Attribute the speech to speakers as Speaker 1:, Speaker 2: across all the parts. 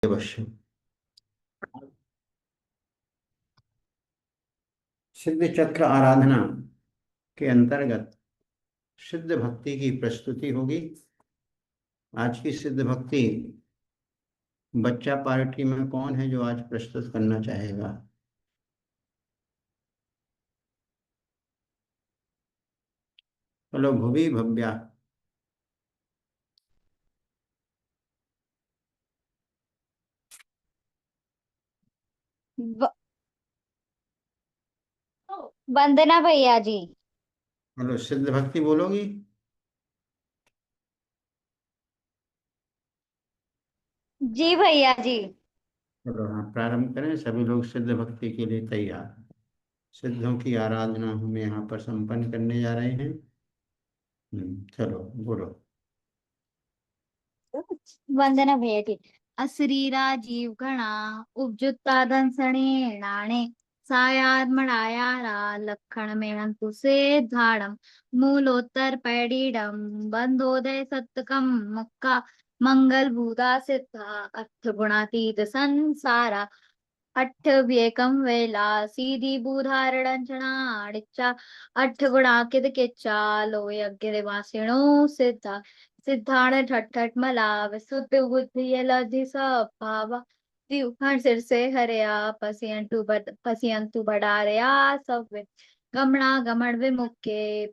Speaker 1: अवश्य। सिद्ध चक्र आराधना के अंतर्गत सिद्ध भक्ति की प्रस्तुति होगी। आज की सिद्ध भक्ति बच्चा पार्टी में कौन है जो आज प्रस्तुत करना चाहेगा? चलो, भुवि भव्या।
Speaker 2: व- वंदना भैया जी।
Speaker 1: चलो, सिद्ध भक्ति बोलोगी?
Speaker 2: जी भैया जी।
Speaker 1: चलो, हाँ, प्रारंभ करें। सभी लोग सिद्ध भक्ति के लिए तैयार। सिद्धों की आराधना हम यहाँ पर संपन्न करने जा रहे हैं। चलो, बोलो।
Speaker 2: वंदना भैया जी। अशरीरा जीव गणा उपजुत्ता दंसणेनाणे सायात्मणायारा लक्षण मेणंतु से धाड़म मूलोत्तर पैडीडम बंधोदय सत्तकम मुक्का मंगल भूता सिद्धा अथ गुणातीत संसारा अट्ठव्येकं वेला सीधी बुधारणंचनाडिच्चा अट्ठ गुणाकित किच्चा लो यज्ञ वासिनो सिद्धा सिद्धाण ठट मला विशुद्ध बुद्धि लधि स्वभाव दिवहर सिर से हरया पसियंतु बडारया सव्य गमना गमन विमुखे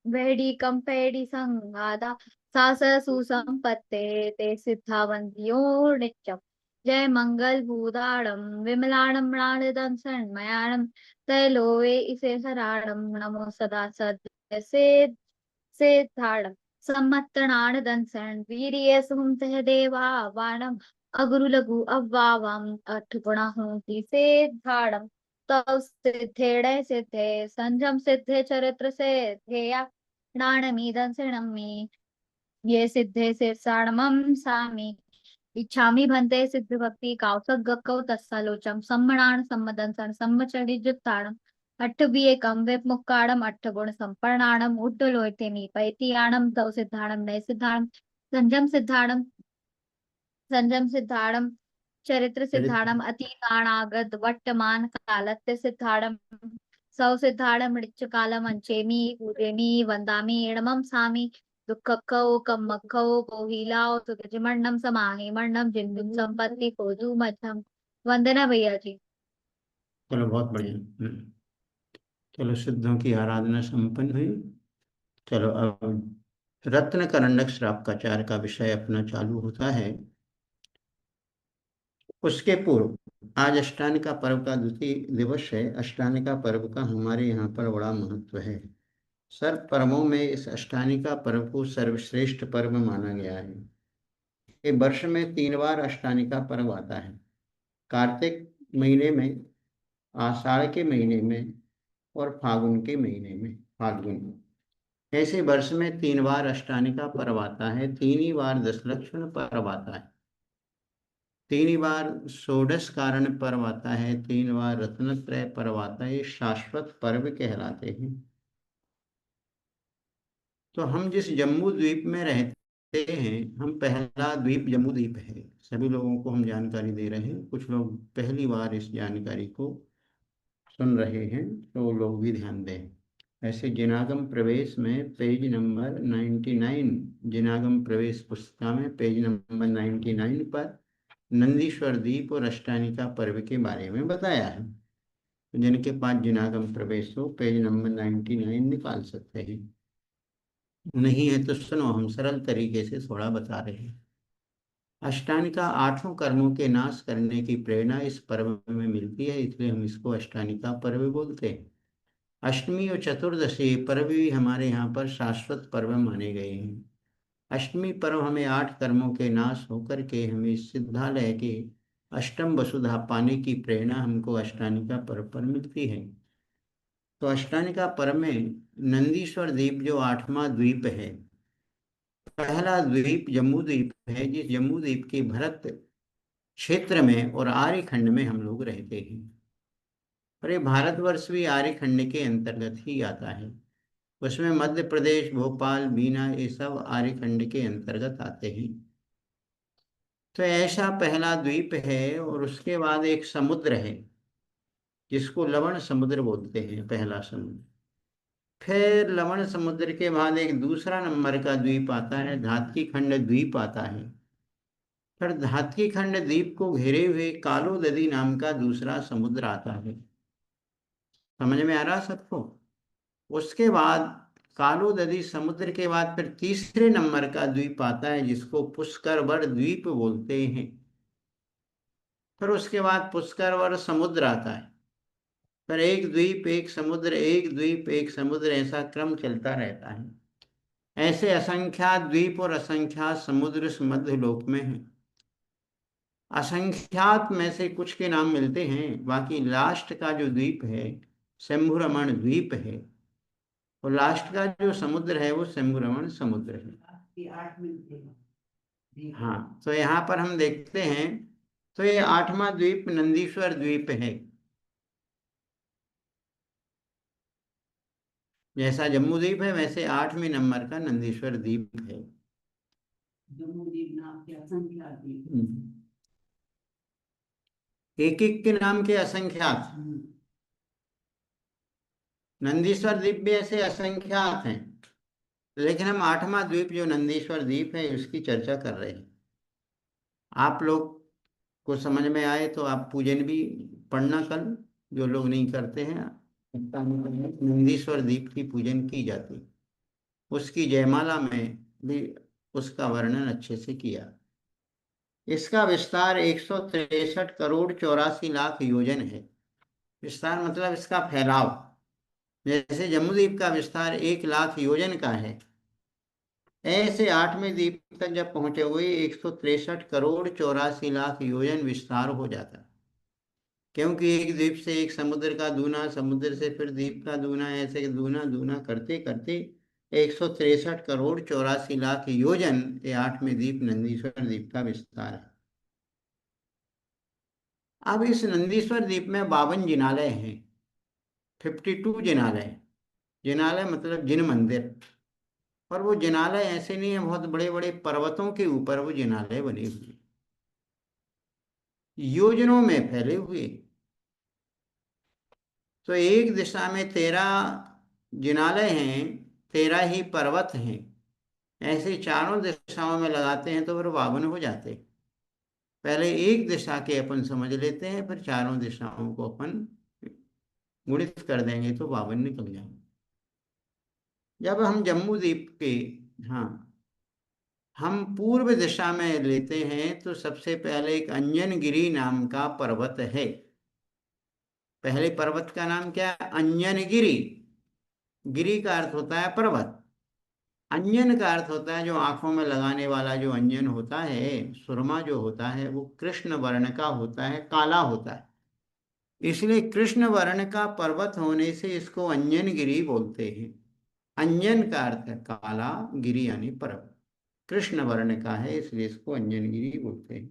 Speaker 2: वेडी कंपेडी संघादा सास सुसंपत्ते ते सिद्धावंतियो नित्यम जय मंगल भूताड़म विमलाणम मृणालिदं सन्मयाणम तैलोवे इसे हराणम नमो सदा सद्य से धाड़म सम्मतनाण दंसन वीर्य सुमते देवा वाणम अगुरु लघु अव्वावम अठ गुणा होती से धाड़म तव सिद्धेड़े सिद्धे संजम सिद्धे चरित्र से ध्येया नाणमी दंसनमी ये सिद्धे सिरसाणमं सामी इच्छामि भन्ते सिद्ध भक्ति कौसक गक्कौ तस्सलोचम सम्मणान सम्मदंसन सम्मचरिजुत्ताणम अट्ठविएकम वेपमुक्काणम अट्ठगुण संपर्णाणम उड्डलोयतेमि पैतियाणम तौ सिद्धाणम नय सिद्धाणम संजम सिद्धाणम संजम सिद्धाणम चरित्र
Speaker 1: चरित्र।
Speaker 2: सिद्धाणम अतीतानागत वर्तमान कालत्य सिद्धाणम सौ सिद्धाणम मृच्च कालम अंचेमि पूजेमि वंदामि एडमम सामि दुःखौ कम्मखौ कोहिलाओ सुगजिमण्णम समाहि मण्णम जिंदुम संपत्ति कोजू मध्यम। वंदना भैया जी।
Speaker 1: चलो, बहुत बढ़िया। चलो, सिद्धों की आराधना संपन्न हुई। चलो, अब रत्न करंडक श्रावकाचार्य का विषय अपना चालू होता है। उसके पूर्व आज अष्टानिका पर्व का द्वितीय दिवस है। अष्टानिका पर्व का हमारे यहाँ पर बड़ा महत्व है। सर्व पर्वों में इस अष्टानिका पर्व को सर्वश्रेष्ठ पर्व माना गया है। ये वर्ष में 3 बार अष्टानिका पर्व आता है। कार्तिक महीने में, आषाढ़ के महीने में और फागुन के महीने में, फाल्गुन में। ऐसे वर्ष में 3 बार अष्टानिका पर्व आता है। 3 ही बार दशलक्षण पर्व आता है। 3 ही बार षोडश कारण पर्व आता है। 3 बार रत्नत्रय पर्व आता है। ये शाश्वत पर्व कहलाते हैं। तो हम जिस जम्बू द्वीप में रहते हैं, हम पहला द्वीप जम्बू द्वीप है। सभी लोगों को हम जानकारी दे रहे हैं। कुछ लोग पहली बार इस जानकारी को सुन रहे हैं, तो लोग भी ध्यान दें। ऐसे जिनागम प्रवेश में पेज नंबर 99, जिनागम प्रवेश पुस्तिका में पेज नंबर 99 पर नंदीश्वर द्वीप और अष्टानिका पर्व के बारे में बताया है। तो जिनके पास जिनागम प्रवेश हो, पेज नंबर 99 निकाल सकते हैं। नहीं है तो सुनो, हम सरल तरीके से थोड़ा बता रहे हैं। अष्टानिका 8 कर्मों के नाश करने की प्रेरणा इस पर्व में मिलती है, इसलिए हम इसको अष्टानिका पर्व बोलते हैं। अष्टमी और चतुर्दशी पर्व भी हमारे यहाँ पर शाश्वत पर्व माने गए हैं। अष्टमी पर्व हमें 8 कर्मों के नाश होकर के हमें सिद्धालय के अष्टम वसुधा पाने की प्रेरणा हमको अष्टानिका पर्व पर मिलती है। तो अष्टानिका पर्व में नंदीश्वर द्वीप जो 8वां द्वीप है, पहला द्वीप जम्मू द्वीप है, जिस जम्मू द्वीप के भरत क्षेत्र में और आर्यखंड में हम लोग रहते हैं। और ये भारतवर्ष भी आर्यखंड के अंतर्गत ही आता है। उसमें मध्य प्रदेश, भोपाल, बीना, ये सब आर्यखंड के अंतर्गत आते हैं। तो ऐसा पहला द्वीप है, और उसके बाद एक समुद्र है जिसको लवण समुद्र बोलते हैं, पहला समुद्र। फिर लवण समुद्र के बाद एक दूसरा नंबर का द्वीप आता है, धातकी खंड द्वीप आता है। फिर धातकी खंड द्वीप को घेरे हुए कालो नदी नाम का दूसरा समुद्र आता है। समझ में आ रहा सबको? उसके बाद कालो नदी समुद्र के बाद फिर तीसरे नंबर का द्वीप आता है जिसको पुष्करवर द्वीप बोलते हैं। फिर उसके बाद पुष्करवर समुद्र आता है। फिर एक द्वीप एक समुद्र, एक द्वीप एक समुद्र, ऐसा क्रम चलता रहता है। ऐसे असंख्यात द्वीप और असंख्यात समुद्र इस मध्य लोक में हैं। असंख्यात में से कुछ के नाम मिलते हैं, बाकी लास्ट का जो द्वीप है शंभुरमण द्वीप है, और लास्ट का जो समुद्र है वो शंभुरमण समुद्र है। हाँ, तो यहाँ पर हम देखते हैं, तो ये 8वां द्वीप नंदीश्वर द्वीप है। जैसा जम्मू द्वीप है वैसे 8वें नंबर का नंदीश्वर द्वीप है। जम्मू द्वीप नाम के असंख्यात द्वीप, एक एक के नाम के असंख्यात। नंदीश्वर द्वीप भी ऐसे असंख्यात हैं, लेकिन हम 8वां द्वीप जो नंदीश्वर द्वीप है उसकी चर्चा कर रहे हैं। आप लोग को समझ में आए तो आप पूजन भी पढ़ना कल, जो लोग नहीं करते हैं। नंदीश्वर द्वीप की पूजन की जाती, उसकी जयमाला में भी उसका वर्णन अच्छे से किया। इसका विस्तार 163 करोड़ 84 लाख योजन है। विस्तार मतलब इसका फैलाव। जैसे जम्मूद्वीप का विस्तार 1 लाख योजन का है, ऐसे 8वें द्वीप तक जब पहुंचे हुए 163 करोड़ 84 लाख योजन विस्तार हो जाता। क्योंकि एक द्वीप से एक समुद्र का दूना, समुद्र से फिर द्वीप का दूना, ऐसे दूना दूना करते करते 163 करोड़ 84 लाख योजन ये 8वें द्वीप नंदीश्वर द्वीप का विस्तार है। अब इस नंदीश्वर द्वीप में 52 जिनालय हैं, 52 जिनालय। जिनालय मतलब जिन मंदिर। और वो जिनालय ऐसे नहीं है बहुत बड़े बड़े पर्वतों के ऊपर वो जिनालय बने हुए, योजनों में फैले हुए। तो एक दिशा में 13 जिनालय हैं, 13 ही पर्वत हैं। ऐसे चारों दिशाओं में लगाते हैं तो फिर 52 हो जाते। पहले एक दिशा के अपन समझ लेते हैं, फिर चारों दिशाओं को अपन गुणित कर देंगे तो 52 निकल जाएंगे। जब हम जम्मू द्वीप के, हाँ, हम पूर्व दिशा में लेते हैं तो सबसे पहले एक अंजनगिरी नाम का पर्वत है। पहले पर्वत का नाम क्या है? अंजनगिरी। गिरी का अर्थ होता है पर्वत, अंजन का अर्थ होता है जो आंखों में लगाने वाला जो अंजन होता है, सुरमा जो होता है वो कृष्ण वर्ण का होता है, काला होता है। इसलिए कृष्ण वर्ण का पर्वत होने से इसको अंजनगिरी बोलते हैं। अंजन का अर्थ है काला, गिरी यानी पर्वत, कृष्ण वर्ण का है इसलिए इसको अंजनगिरी बोलते हैं।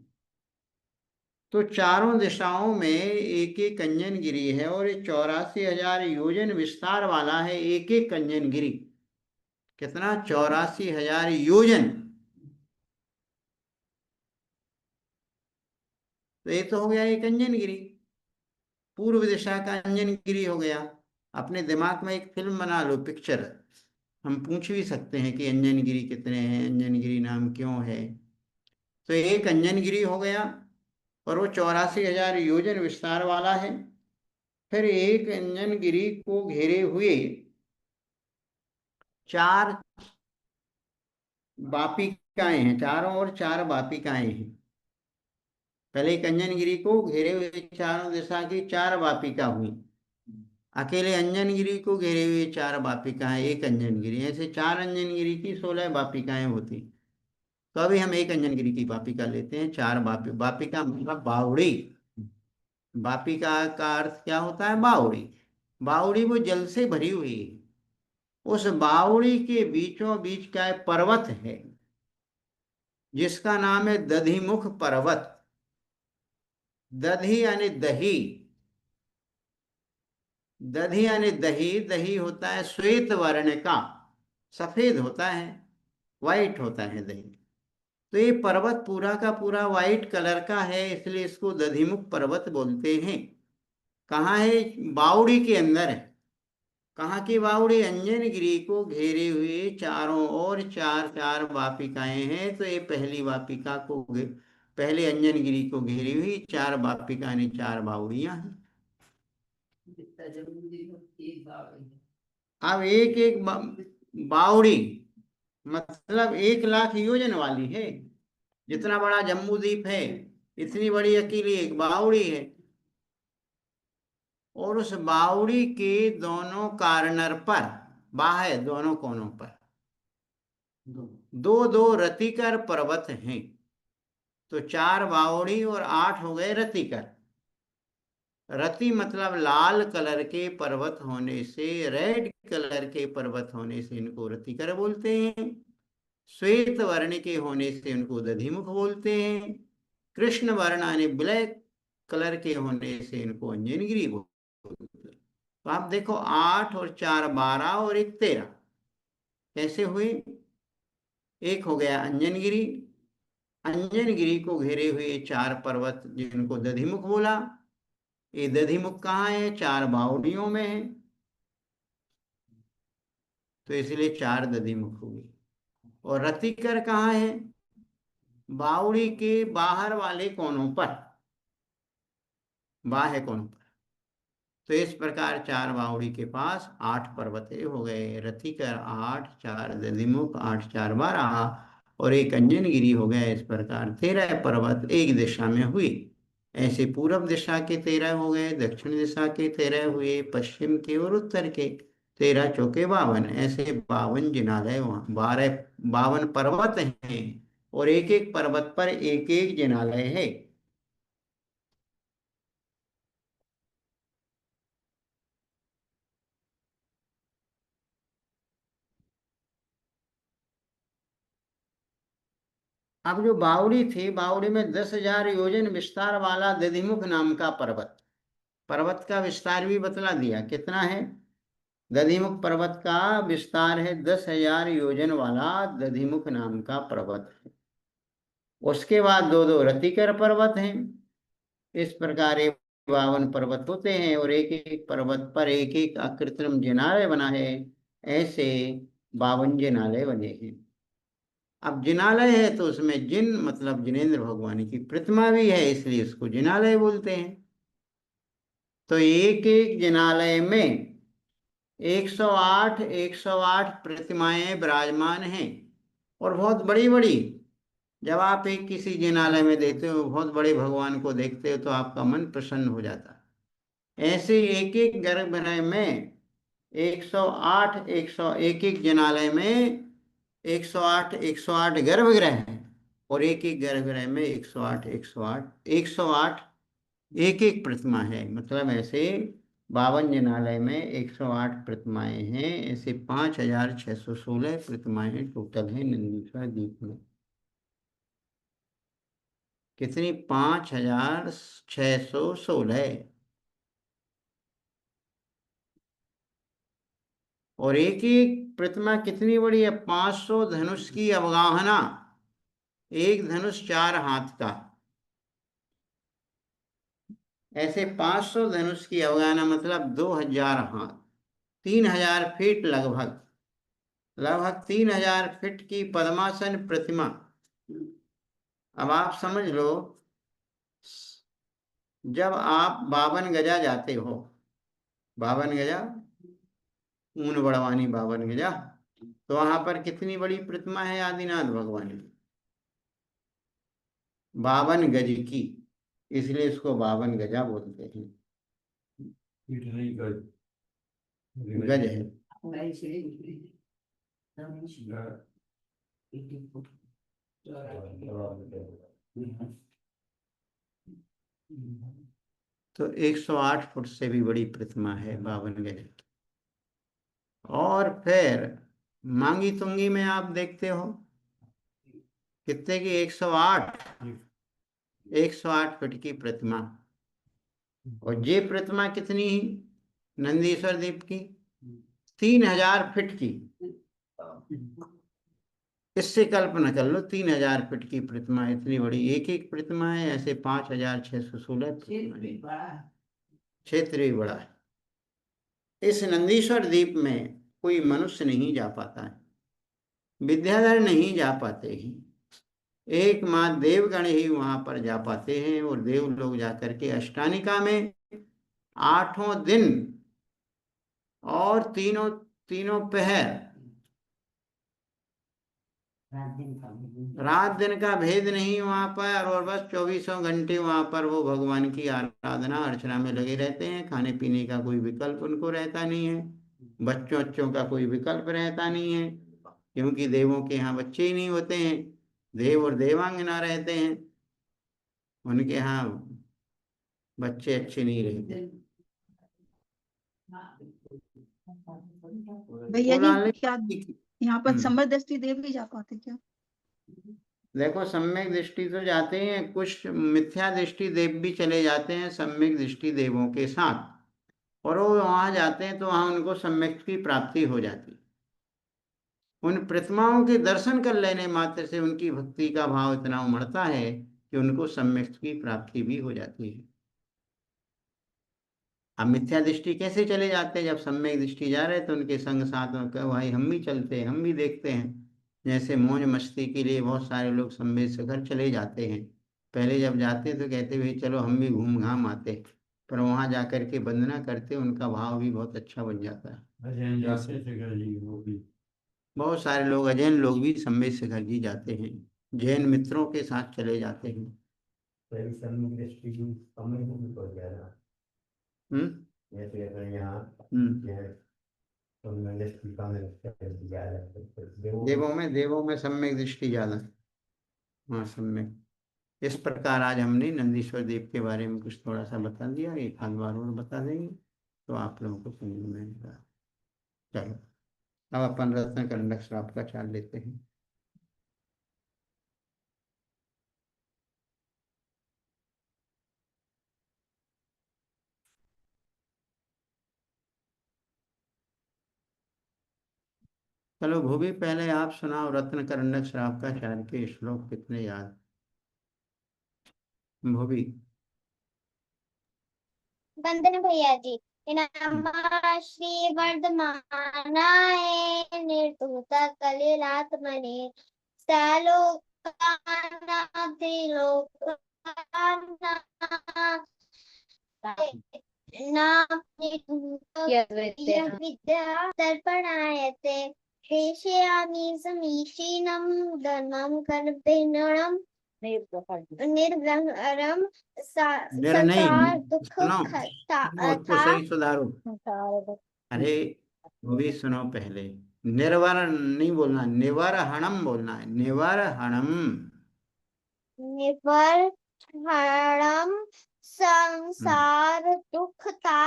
Speaker 1: तो चारों दिशाओं में एक एक अंजनगिरी है, और ये 84,000 योजन विस्तार वाला है एक एक अंजनगिरी। कितना? 84,000 योजन। तो ये तो हो गया एक अंजनगिरी, पूर्व दिशा का अंजनगिरी हो गया। अपने दिमाग में एक फिल्म बना लो, पिक्चर। हम पूछ भी सकते हैं कि अंजनगिरी कितने हैं, अंजनगिरी नाम क्यों है। तो एक अंजनगिरी हो गया, और वो 84,000 योजन विस्तार वाला है। फिर एक अंजनगिरी को घेरे हुए 4 वापिकाएं हैं, चारों ओर 4 वापिकाएं हैं। पहले एक अंजनगिरी को घेरे हुए चारों दिशा की 4 वापिका हुई। अकेले अंजनगिरी को घेरे हुए 4 वापिकाएं, एक अंजनगिरी। ऐसे 4 अंजनगिरी की 16 वापिकाएं होती। तो अभी हम एक अंजनगिरी की वापिका लेते हैं। 4 वापिका मतलब बावड़ी। वापिका का अर्थ क्या होता है? बावड़ी। बावड़ी वो जल से भरी हुई है। उस बावड़ी के बीचों बीच का एक पर्वत है जिसका नाम है दधिमुख पर्वत। दधी यानी दही, दधी यानी दही। दही होता है श्वेत वर्ण का, सफेद होता है, वाइट होता है दही। तो ये पर्वत पूरा का पूरा वाइट कलर का है, इसलिए इसको दधिमुख पर्वत बोलते हैं। कहाँ है? बावड़ी के अंदर है। कहाँ की बावड़ी? अंजनगिरी को घेरे हुए चारों ओर चार चार वापिकाएं हैं। तो ये पहली वापिका को पहले अंजनगिरी को घेरी हुई चार वापिका ने चार बावड़ियां हैं। अब एक एक बावड़ी मतलब 1 लाख योजन वाली है। जितना बड़ा जम्बू द्वीप है, इतनी बड़ी अकेली एक बावड़ी है। और उस बावड़ी के दोनों कार्नर पर, बाह्य दोनों कोनों पर दो दो रतिकर पर्वत हैं। तो 4 बावड़ी और 8 हो गए रतिकर। रति मतलब लाल कलर के पर्वत होने से, रेड कलर के पर्वत होने से इनको रतिकर बोलते हैं। श्वेत वर्ण के होने से उनको दधिमुख बोलते हैं। कृष्ण वर्ण यानी ब्लैक कलर के होने से इनको अंजनगिरी बोलते हैं। तो आप देखो 8 और 4 12 और 1 13 कैसे हुए? एक हो गया अंजनगिरी। अंजनगिरी को घेरे हुए 4 पर्वत जिनको दधिमुख बोला। ये दधिमुख कहाँ है? 4 बावड़ियों में है, तो इसलिए 4 दधिमुख हुए। और रतिकर कहाँ है? बावड़ी के बाहर वाले कोनों पर, बाह्य कोनों पर। तो इस प्रकार 4 बावड़ी के पास 8 पर्वत हो गए। रतिकर 8, 4 दधिमुख, 8 4 12 और एक अंजनगिरी हो गया। इस प्रकार 13 पर्वत एक दिशा में हुए। ऐसे पूर्व दिशा के 13 हो गए, दक्षिण दिशा के 13 हुए, पश्चिम के और उत्तर के 13 चौके 52। ऐसे 52 जिनालय, वहाँ 52 पर्वत हैं और एक एक पर्वत पर एक एक जिनालय है। अब जो बावड़ी थी, बावड़ी में 10,000 योजन विस्तार वाला दधिमुख नाम का पर्वत, पर्वत का विस्तार भी बतला दिया कितना है। दधिमुख पर्वत का विस्तार है 10,000 योजन वाला दधिमुख नाम का पर्वत है। उसके बाद दो दो रतिकर पर्वत हैं। इस प्रकार ये 52 पर्वत होते हैं और एक एक पर्वत पर एक एक अकृत्रिम जिनालय बना है। ऐसे 52 जिनालय बने हैं। अब जिनालय है तो उसमें जिन मतलब जिनेंद्र भगवान की प्रतिमा भी है, इसलिए उसको जिनालय बोलते हैं। तो एक एक जिनालय में 108 प्रतिमाएं विराजमान हैं और बहुत बड़ी बड़ी। जब आप एक किसी जिनालय में देखते हो, बहुत बड़े भगवान को देखते हो, तो आपका मन प्रसन्न हो जाता है। ऐसे एक एक गर्भगृह में 108 एक एक जिनालय में 108 गर्भगृह हैं और एक एक गर्भगृह में 108 एक एक प्रतिमा है। मतलब ऐसे 52 जिनालय में 108 प्रतिमाएं हैं। ऐसे 5,616 प्रतिमाएं टोटल हैं नंदीश्वर द्वीप में। कितनी? 5,616। और एक एक प्रतिमा कितनी बड़ी है? 500 धनुष की अवगाहना। एक धनुष 4 हाथ का। ऐसे 500 धनुष की अवगाहना मतलब 2,000 हाथ, 3,000 फीट लगभग, लगभग 3,000 फीट की पद्मासन प्रतिमा। अब आप समझ लो, जब आप 52 गजा जाते हो, 52 गजा ऊन बड़वानी 52 गजा, तो वहां पर कितनी बड़ी प्रतिमा है आदिनाथ भगवान की? 52 गज की, इसलिए इसको 52 गजा बोलते हैं। गज है। तो 108 फुट से भी बड़ी प्रतिमा है 52 गज की। और फिर मांगी तुंगी में आप देखते हो कितने की? 108, 108 फुट की प्रतिमा। और ये प्रतिमा कितनी ही? नंदीश्वर द्वीप की 3,000 फीट की। इससे कल्पना कर लो 3000 फीट की प्रतिमा, इतनी बड़ी एक एक प्रतिमा है, ऐसे 5616 प्रतिमा, क्षेत्र भी बड़ा है। इस नंदीश्वर द्वीप में कोई मनुष्य नहीं जा पाता है, विद्याधर नहीं जा पाते हैं, एकमात्र देवगण ही वहां पर जा पाते हैं। और देव लोग जाकर के अष्टानिका में 8 दिन और तीनों तीनों पहर, रात दिन का भेद नहीं वहां पर, और बस 24 घंटे वहां पर वो भगवान की आराधना अर्चना में लगे रहते हैं। खाने पीने का कोई विकल्प उनको रहता नहीं है, बच्चों बच्चों का कोई विकल्प रहता नहीं है, क्योंकि देवों के यहाँ बच्चे ही नहीं होते हैं, देव और देवांगना रहते हैं, उनके यहाँ बच्चे अच्छे नहीं रहते।
Speaker 3: भैया जी, क्या यहाँ पर
Speaker 1: हम्म।
Speaker 3: सम्बर दृष्टि देव भी जा पाते क्या?
Speaker 1: देखो, सम्यक दृष्टि तो जाते हैं, कुछ मिथ्या दृष्टि देव भी चले जाते हैं सम्यक दृष्टि देवों के साथ, और वो वहां जाते हैं तो वहां उनको सम्यक की प्राप्ति हो जाती है। उन प्रतिमाओं के दर्शन कर लेने मात्र से उनकी भक्ति का भाव इतना उमड़ता है कि उनको सम्यक की प्राप्ति भी हो जाती है। अब मिथ्या दृष्टि कैसे चले जाते हैं? जब सम्यक दृष्टि जा रहे तो उनके संग साथ में कहो भाई हम भी चलते हैं, हम भी देखते हैं। जैसे मौज मस्ती के लिए बहुत सारे लोग सम्मेद शिखर चले जाते हैं, पहले जब जाते तो कहते भाई चलो हम भी घूम घाम आते, पर वहां जाकर के वंदना करते उनका भाव भी बहुत अच्छा बन जाता है। बहुत सारे लोग अजैन लोग भी सम्मेद शिखर जी जाते हैं, जैन मित्रों के साथ चले जाते हैं। हम्म देवों में सम्यक दृष्टि ज्यादा। हाँ, सम्यक। इस प्रकार आज हमने नंदीश्वर देव के बारे में कुछ थोड़ा सा बता दिया, एक आध बार और बता देंगे तो आप लोगों को समझ में आएगा। चलो, अब अपन रत्न कंडक श्राप का चाल लेते हैं। चलो भूमि, पहले आप सुनाओ रत्न करंडक श्राप का चार के श्लोक कितने याद? भूमि।
Speaker 2: वंदन भैया जी। नमः श्री वर्धमानाय निर्धूत कलिलात्मने सालोकानां त्रिलोकानां विद्या दर्पणायते प्रेषयामि समीचीनं धर्मं कर्मभिन्नम् निर्भरम संसार दुख
Speaker 1: उसको सही सुधारो। अरे वो भी सुनो पहले, निर्वर नहीं बोलना, निवरहणम बोलना है, निवरहणम।
Speaker 2: निर्भरम संसार दुखता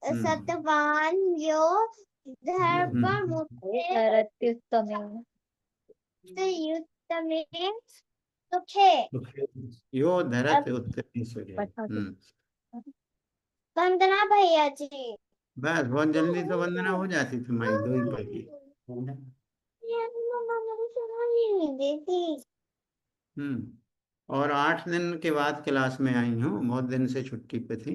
Speaker 2: सतवान यो धर्म युक्त में सुखे
Speaker 1: यो धरत उत्तर।
Speaker 2: वंदना भैया जी।
Speaker 1: बस बहुत जल्दी तो वंदना हो जाती तुम्हारी, 2 ही पल की। और 8 दिन के बाद क्लास में आई हूँ, बहुत दिन से छुट्टी पे थी।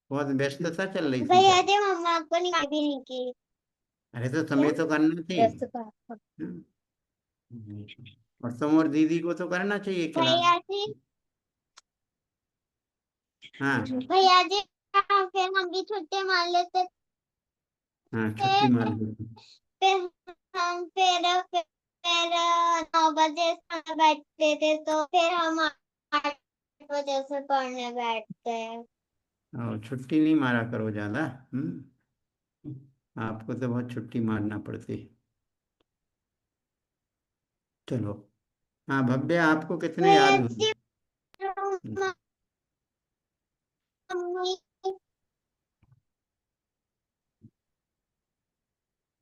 Speaker 1: बहुत व्यस्तता चल रही थी
Speaker 2: भैया
Speaker 1: क्या?
Speaker 2: जी, मम्मा को नहीं भी नहीं की।
Speaker 1: अरे तो तुम्हें तो करना चाहिए। और तुम और दीदी को तो करना चाहिए क्लास।
Speaker 2: भैया जी,
Speaker 1: हाँ
Speaker 2: भैया जी, फिर हम भी छुट्टी मार लेते
Speaker 1: हाँ, छुट्टी मार लो।
Speaker 2: फिर हम फिर 9 बजे से बैठते थे, तो फिर हम 8 बजे से पढ़ने बैठते हैं।
Speaker 1: और छुट्टी नहीं मारा करो ज्यादा। आपको तो बहुत छुट्टी मारना पड़ती है। चलो, हाँ भव्य, आपको कितने
Speaker 2: भैया
Speaker 1: याद हुए?
Speaker 2: जी, मम्मी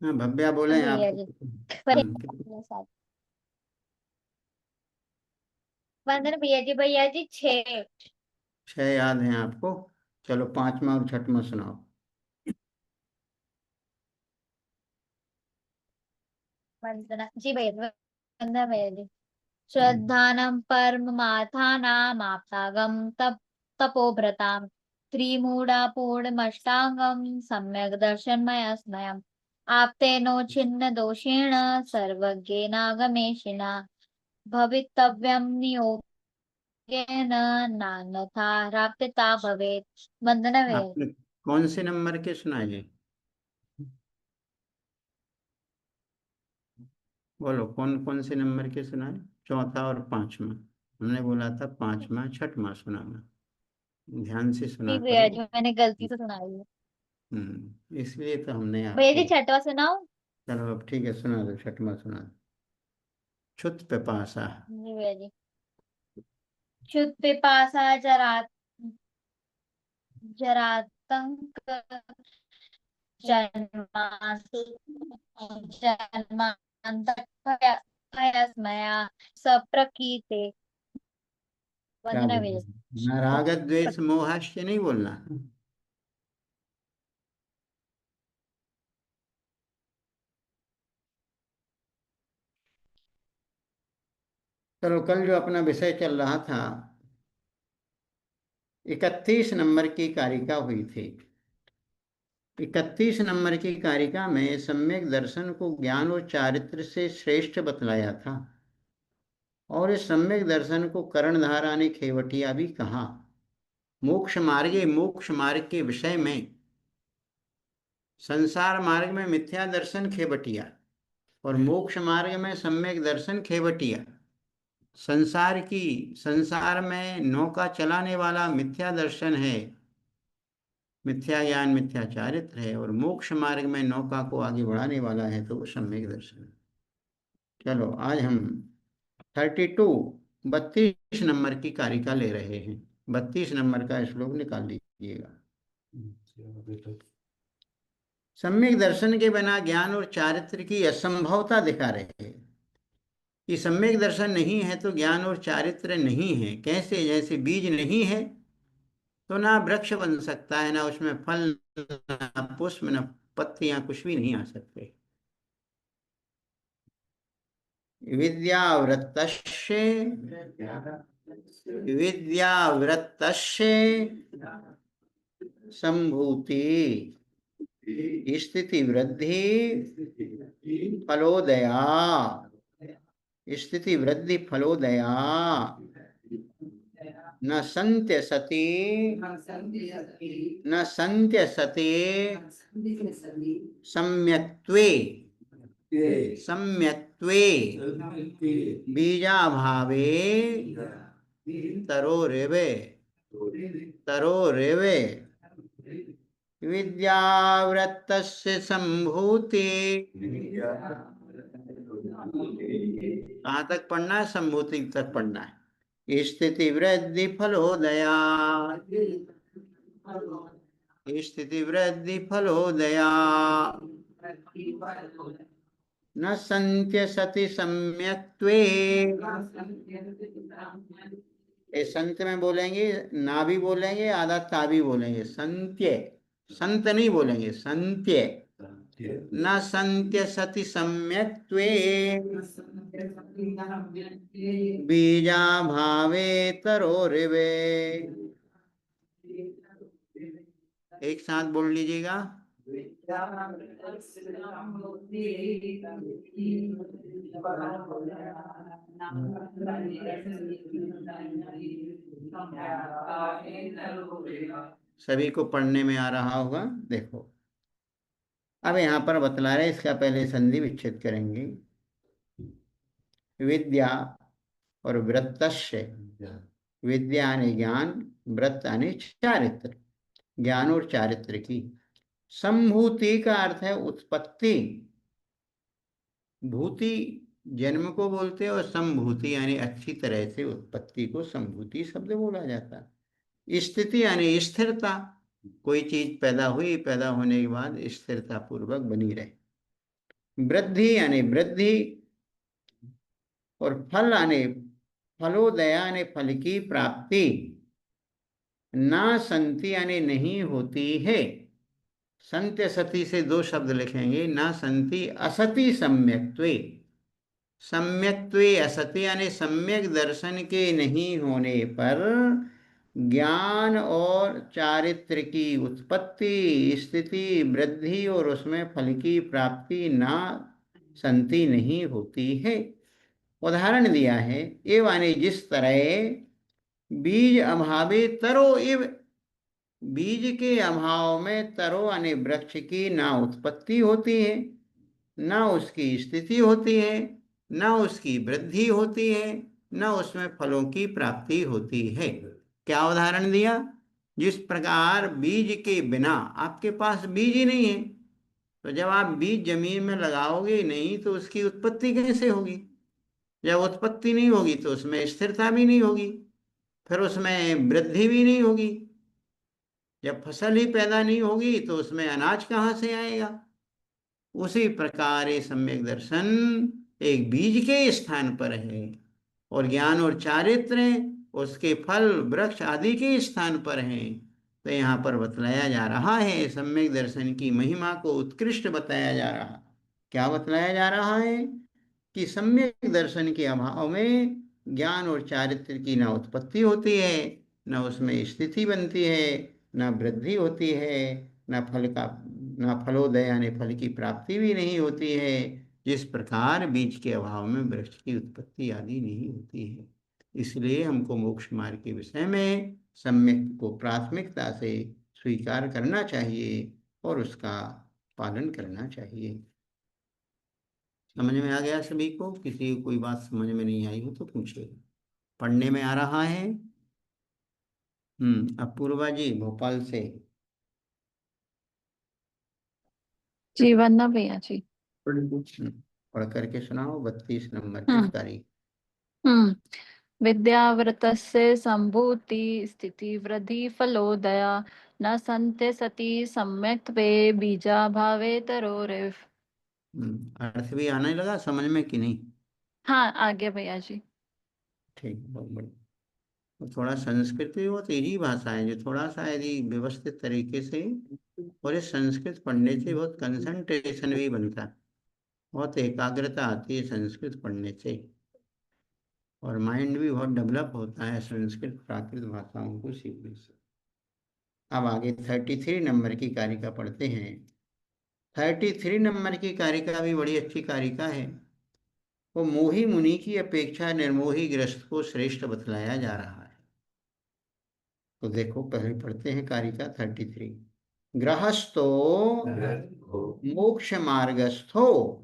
Speaker 1: हाँ भव्या बोले
Speaker 2: भैया
Speaker 1: आपको
Speaker 2: जी
Speaker 1: कितने?
Speaker 2: वंदन भैया जी 6।
Speaker 1: 6 याद हैं आपको। चलो, 5वां और 6वां सुनाओ।
Speaker 2: वंदना जी भैया, वंदना भैया जी। श्रद्धानं परममार्थानामाप्तागं तपोभ्रतां त्रिमूढापूर्णमष्टाङ्गं सम्यग् दर्शनमया स्मयम् आप्तेनो छिन्न दोषेण सर्वज्ञेनागमेशिना भवितव्यं नियोगेन नान्यथा प्राप्यता भवेत्। वंदना भैया।
Speaker 1: आपने कौन से नंबर के सुनाए? बोलो, कौन कौन से नंबर के सुनाए? चौथा और पांचवा। हमने बोला था पांचवा छठवां सुनाना, ध्यान से सुना
Speaker 2: जी भैया
Speaker 1: करो।
Speaker 2: जी, मैंने गलती से सुना ली है।
Speaker 1: इसलिए तो हमने
Speaker 2: भैया
Speaker 1: आपको।
Speaker 2: जी छठवा सुनाओ।
Speaker 1: चलो अब ठीक है, सुना दो, छठवां सुना दो। क्षुत पिपासा।
Speaker 2: जी भैया जी। क्षुत् पिपासा जरातंक जन्मासु जन्मांतक भयस्मया सप्रकीर्ते।
Speaker 1: क्या
Speaker 2: वंदना भैया जी।
Speaker 1: बोलना? न राग द्वेष मोहाश्च नहीं बोलना। चलो, कल जो अपना विषय चल रहा था, 31 नंबर की कारिका हुई थी। 31 नंबर की कारिका में सम्यक दर्शन को ज्ञान और चारित्र से श्रेष्ठ बतलाया था, और इस सम्यक दर्शन को कर्णधारा ने खेवटिया भी कहा। मोक्ष मार्ग के विषय में, संसार मार्ग में मिथ्या दर्शन खेवटिया और मोक्ष मार्ग में सम्यक दर्शन खेवटिया। संसार में नौका चलाने वाला मिथ्या दर्शन है, मिथ्या ज्ञान मिथ्या चारित्र है, और मोक्ष मार्ग में नौका को आगे बढ़ाने वाला है तो वो सम्यक दर्शन है। चलो, आज हम 32 नंबर की कारिका ले रहे हैं। 32 नंबर का श्लोक निकाल लीजिएगा। सम्यक दर्शन के बिना ज्ञान और चारित्र की असंभवता दिखा रहे हैं कि सम्यक दर्शन नहीं है तो ज्ञान और चारित्र नहीं है। कैसे? जैसे बीज नहीं है तो ना वृक्ष बन सकता है, ना उसमें फल, ना पुष्प, ना पत्तियां, कुछ भी नहीं आ सकते। विद्यावृत्तस्य विद्यावृत्तस्य संभूति स्थिति वृद्धि फलोदया, स्थिति वृद्धि फलोदया न संत्य सति, न संत्य सति सम्यक्त्वे, सम्यक्त्वे बीजाभावे तरोरेवे, तरोरेवे विद्यावृत्तस्य संभूति। कहाँ तक पढ़ना है? संभूति तक पढ़ना है। स्थिति वृद्धि फलोदया, स्थिति वृद्धि फलोदया न संत्य सति सम्यक्त्वे। ये संत में बोलेंगे, ना भी बोलेंगे, आधा ता भी बोलेंगे। संत्य, संत नहीं बोलेंगे, संत्य। न संत्य सति सम्यक्त्वे बीजा भावे तरोरिवे। एक साथ बोल लीजिएगा। सभी को पढ़ने में आ रहा होगा। देखो, अब यहाँ पर बतला रहे, इसका पहले संधि विच्छेद करेंगे। विद्या और वृत्तस्य, विद्या यानी ज्ञान, वृत्त यानी चारित्र, ज्ञान और चारित्र की। संभूति का अर्थ है उत्पत्ति। भूति जन्म को बोलते हैं, और संभूति यानी अच्छी तरह से उत्पत्ति को संभूति शब्द बोला जाता है। स्थिति यानी स्थिरता, कोई चीज पैदा हुई, पैदा होने के बाद स्थिरता पूर्वक बनी रहे। वृद्धि यानी वृद्धि, और फल यानी फलोदया यानी फल की प्राप्ति। ना संति यानी नहीं होती है। संत्य सती से दो शब्द लिखेंगे, ना संति असति सम्यक्त्वे। सम्यक्त्वे असति यानी सम्यक दर्शन के नहीं होने पर ज्ञान और चारित्र की उत्पत्ति, स्थिति, वृद्धि और उसमें फल की प्राप्ति ना संति नहीं होती है। उदाहरण दिया है, एव यानी जिस तरह बीज अभावे तरो इव, बीज के अभाव में तरो यानी वृक्ष की ना उत्पत्ति होती है, ना उसकी स्थिति होती है, ना उसकी वृद्धि होती है, ना उसमें फलों की प्राप्ति होती है। क्या उदाहरण दिया? जिस प्रकार बीज के बिना, आपके पास बीज ही नहीं है, तो जब आप बीज जमीन में लगाओगे नहीं तो उसकी उत्पत्ति कैसे होगी? जब उत्पत्ति नहीं होगी तो उसमें स्थिरता भी नहीं होगी, फिर उसमें वृद्धि भी नहीं होगी। जब फसल ही पैदा नहीं होगी तो उसमें अनाज कहाँ से आएगा? उसी प्रकार ये सम्यक दर्शन एक बीज के स्थान पर है और ज्ञान और चारित्र उसके फल वृक्ष आदि के स्थान पर हैं। तो यहाँ पर बतलाया जा रहा है, सम्यक दर्शन की महिमा को उत्कृष्ट बताया जा रहा। क्या बतलाया जा रहा है? कि सम्यक दर्शन के अभाव में ज्ञान और चारित्र की ना उत्पत्ति होती है, ना उसमें स्थिति बनती है, ना वृद्धि होती है, ना फलोदय यानी फल की प्राप्ति भी नहीं होती है। जिस प्रकार बीज के अभाव में वृक्ष की उत्पत्ति आदि नहीं होती है। इसलिए हमको मोक्ष मार्ग के विषय में सम्यक को प्राथमिकता से स्वीकार करना चाहिए और उसका पालन करना चाहिए। समझ में आ गया सभी को? किसी को कोई बात समझ में नहीं आई हो तो पूछे। पढ़ने में आ रहा है? अपूर्वा जी भोपाल से।
Speaker 4: जी वंदना भैया जी।
Speaker 1: पढ़ करके सुनाओ 32 नंबर की
Speaker 4: हम्म
Speaker 1: तारीख।
Speaker 4: विद्यावृतस्य संभूति स्थिति वृद्धि फलोदया न संते सति सम्यक्त्वे बीजाभावे तरोरिव।
Speaker 1: अर्थ भी आने लगा समझ में कि नहीं?
Speaker 4: हाँ आगे भैया जी।
Speaker 1: ठीक, बहुत बढ़िया। तो थोड़ा संस्कृत भी बहुत इजी भाषा है, जो थोड़ा सा यदि व्यवस्थित तरीके से, और इस संस्कृत पढ़ने से बहुत कंसंट्रेशन भी बनता है, बहुत एकाग्रता आती है संस्कृत पढ़ने से, और माइंड भी बहुत डेवलप होता है संस्कृत प्राकृत भाषाओं को सीखने से। अब आगे 33 नंबर की कारिका पढ़ते हैं। 33 नंबर की कारिका भी बड़ी अच्छी कारिका है। वो मोही मुनि की अपेक्षा निर्मोही ग्रस्त को श्रेष्ठ बतलाया जा रहा है। तो देखो पहले पढ़ते हैं कारिका 33। गृहस्थो मोक्ष मार्गस्थो,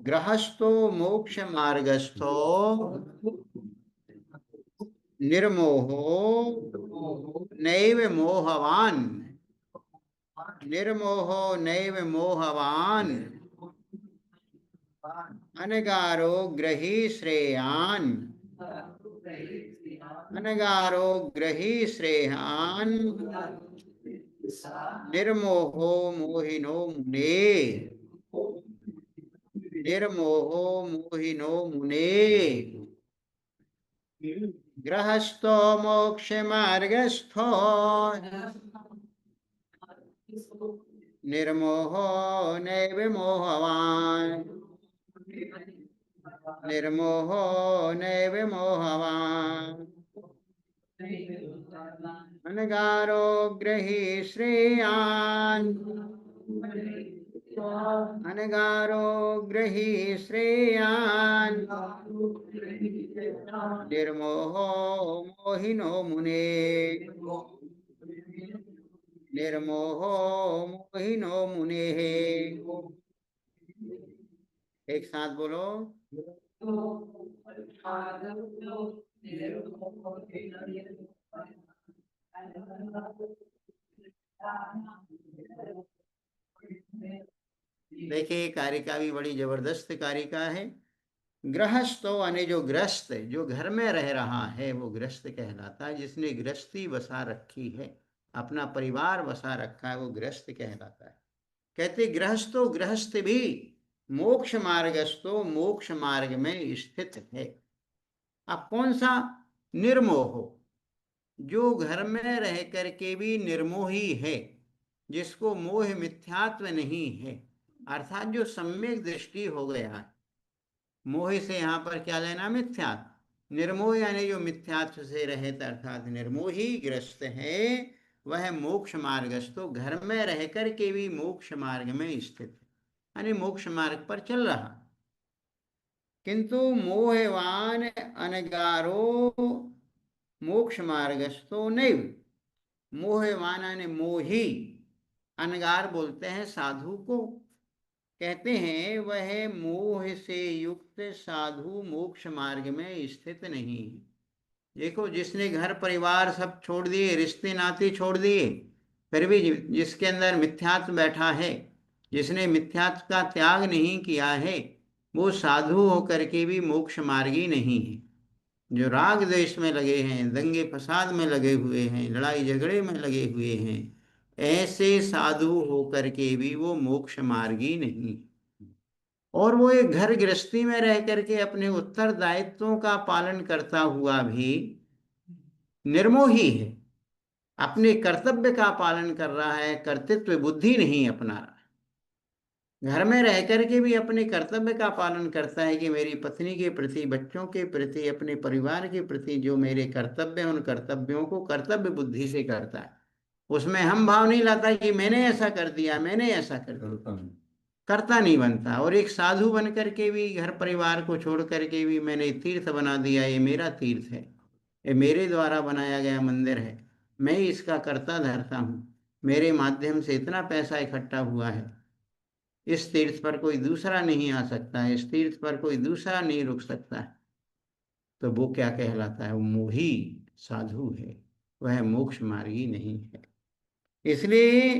Speaker 1: गृहस्थो मोक्ष मार्गस्थो निर्मोहो नैव मोहवान, निर्मोहो नैव मोहवान अनगारो ग्रही श्रेयान, अनगारो ग्रही श्रेयान निर्मोहो मोहिनो मुने, निर्मोहो मोहिनो मुने। गृहस्थो मोक्ष मार्गस्थो निर्मोहो नैव मोहवान, निर्मोहो नैव मोहवान अनगारो ग्रही श्रेयान, अनगारो ग्रही श्रेयान निर्मोहो मोहिनो मुने, निर्मोहो मोहिनो मुने। एक साथ बोलो। देखिए कारिका भी बड़ी जबरदस्त कारिका है। गृहस्थो यानी जो ग्रस्त, जो घर में रह रहा है वो ग्रस्त कहलाता है। जिसने गृहस्थी बसा रखी है, अपना परिवार बसा रखा है, वो ग्रस्त कहलाता है। कहते गृहस्थो, गृहस्थ भी मोक्ष मार्गस्थो मोक्ष मार्ग में स्थित है। अब कौन सा? निर्मोह, जो घर में रह करके भी निर्मोही है, जिसको मोह मिथ्यात्व नहीं है, अर्थात जो सम्यक दृष्टि हो गया है। मोह से यहाँ पर क्या लेना, मिथ्यात्व। निर्मोह यानी जो मिथ्यात्व से रहित अर्थात निर्मोही ग्रस्त है, वह मोक्ष मार्गस्थ, तो घर में रह कर के भी मोक्ष मार्ग में स्थित है, यानी मोक्ष मार्ग पर चल रहा। किंतु मोहवान अनगारो मोक्ष मार्गस्थो नहीं। मोहवान यानी मोही, अनगार बोलते हैं साधु को, कहते हैं वह मोह से युक्त साधु मोक्ष मार्ग में स्थित नहीं है। देखो, जिसने घर परिवार सब छोड़ दिए, रिश्ते नाते छोड़ दिए, फिर भी जिसके अंदर मिथ्यात्व बैठा है, जिसने मिथ्यात्व का त्याग नहीं किया है, वो साधु होकर के भी मोक्ष मार्गी नहीं है। जो राग द्वेष में लगे हैं, दंगे फसाद में लगे हुए हैं, लड़ाई झगड़े में लगे हुए हैं, ऐसे साधु होकर के भी वो मोक्ष मार्गी नहीं। और वो एक घर गृहस्थी में रह करके अपने उत्तरदायित्वों का पालन करता हुआ भी निर्मोही है, अपने कर्तव्य का पालन कर रहा है, कर्तृत्व बुद्धि नहीं अपना रहा है। घर में रह करके भी अपने कर्तव्य का पालन करता है कि मेरी पत्नी के प्रति, बच्चों के प्रति, अपने परिवार के प्रति जो मेरे कर्तव्य हैं, उन कर्तव्यों को कर्तव्य बुद्धि से करता है। उसमें हम भाव नहीं लाता कि मैंने ऐसा कर दिया, मैंने ऐसा कर दिया, करता नहीं बनता। और एक साधु बन करके भी घर परिवार को छोड़ करके भी मैंने तीर्थ बना दिया, ये मेरा तीर्थ है, ये मेरे द्वारा बनाया गया मंदिर है, मैं ही इसका कर्ता धरता हूँ, मेरे माध्यम से इतना पैसा इकट्ठा हुआ है, इस तीर्थ पर कोई दूसरा नहीं आ सकता है, इस तीर्थ पर कोई दूसरा नहीं रुक सकता है, तो वो क्या कहलाता है, वो मोही साधु है, वह मोक्ष मार्गी नहीं है। इसलिए